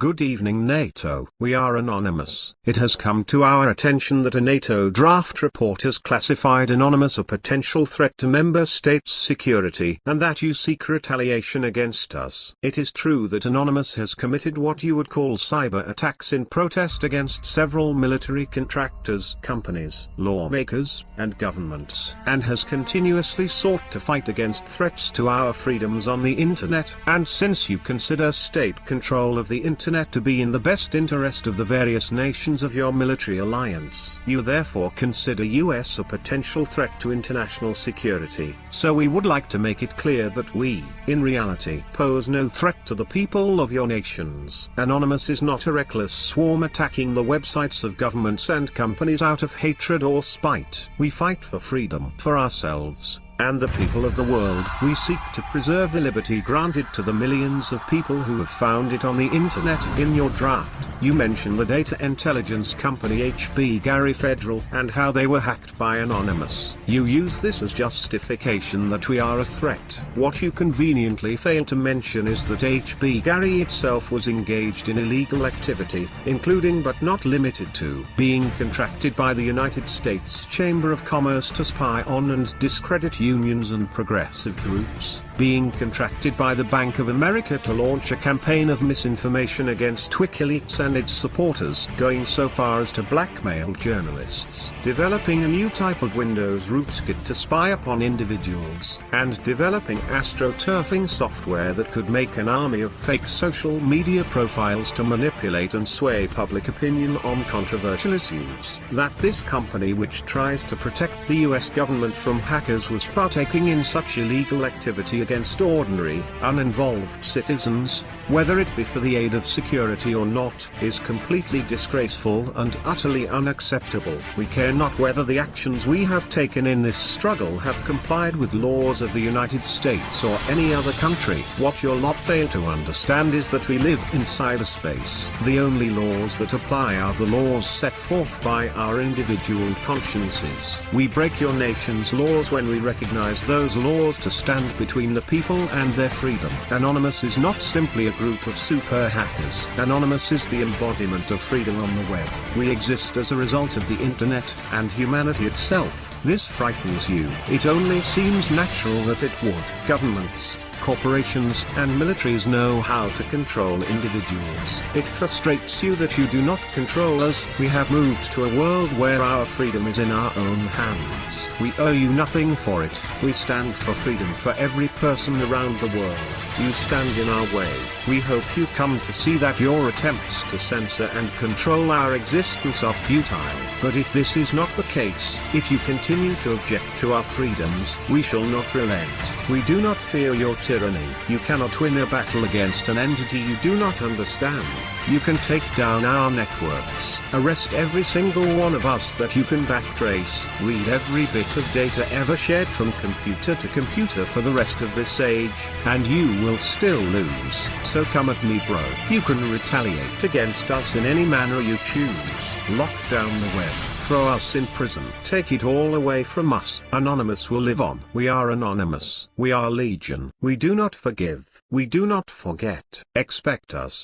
Good evening NATO. We are anonymous. It has come to our attention that a NATO draft report has classified Anonymous a potential threat to member states' security and that you seek retaliation against us. It is true that Anonymous has committed what you would call cyber attacks in protest against several military contractors, companies, lawmakers, and governments, and has continuously sought to fight against threats to our freedoms on the internet. And since you consider state control of the internet to be in the best interest of the various nations of your military alliance, you therefore consider US a potential threat to international security. So we would like to make it clear that we, in reality, pose no threat to the people of your nations. Anonymous is not a reckless swarm attacking the websites of governments and companies out of hatred or spite. We fight for freedom for ourselves and the people of the world. We seek to preserve the liberty granted to the millions of people who have found it on the internet. In your draft, you mention the data intelligence company HB Gary Federal and how they were hacked by Anonymous. You use this as justification that we are a threat. What you conveniently fail to mention is that HB Gary itself was engaged in illegal activity, including but not limited to being contracted by the United States Chamber of Commerce to spy on and discredit unions and progressive groups, being contracted by the Bank of America to launch a campaign of misinformation against WikiLeaks and its supporters, going so far as to blackmail journalists, developing a new type of Windows rootkit to spy upon individuals, and developing astroturfing software that could make an army of fake social media profiles to manipulate and sway public opinion on controversial issues. That this company, which tries to protect the US government from hackers, was partaking in such illegal activity against ordinary, uninvolved citizens, whether it be for the aid of security or not, is completely disgraceful and utterly unacceptable. We care not whether the actions we have taken in this struggle have complied with laws of the United States or any other country. What your lot fail to understand is that we live in cyberspace. The only laws that apply are the laws set forth by our individual consciences. We break your nation's laws when we recognize those laws to stand between the people and their freedom. Anonymous is not simply a group of super hackers. Anonymous is the embodiment of freedom on the web. We exist as a result of the internet and humanity itself. This frightens you. It only seems natural that it would. Governments, corporations, and militaries know how to control individuals. It frustrates you that you do not control us. We have moved to a world where our freedom is in our own hands. We owe you nothing for it. We stand for freedom for every person around the world. You stand in our way. We hope you come to see that your attempts to censor and control our existence are futile. But if this is not the case, if you continue to object to our freedoms, we shall not relent. We do not fear your tyranny. You cannot win a battle against an entity you do not understand. You can take down our networks, arrest every single one of us that you can backtrace, read every bit of data ever shared from computer to computer for the rest of this age, and you will still lose. So come at me, bro. You can retaliate against us in any manner you choose. Lock down the web. Throw us in prison. Take it all away from us. Anonymous will live on. We are anonymous. We are legion. We do not forgive. We do not forget. Expect us.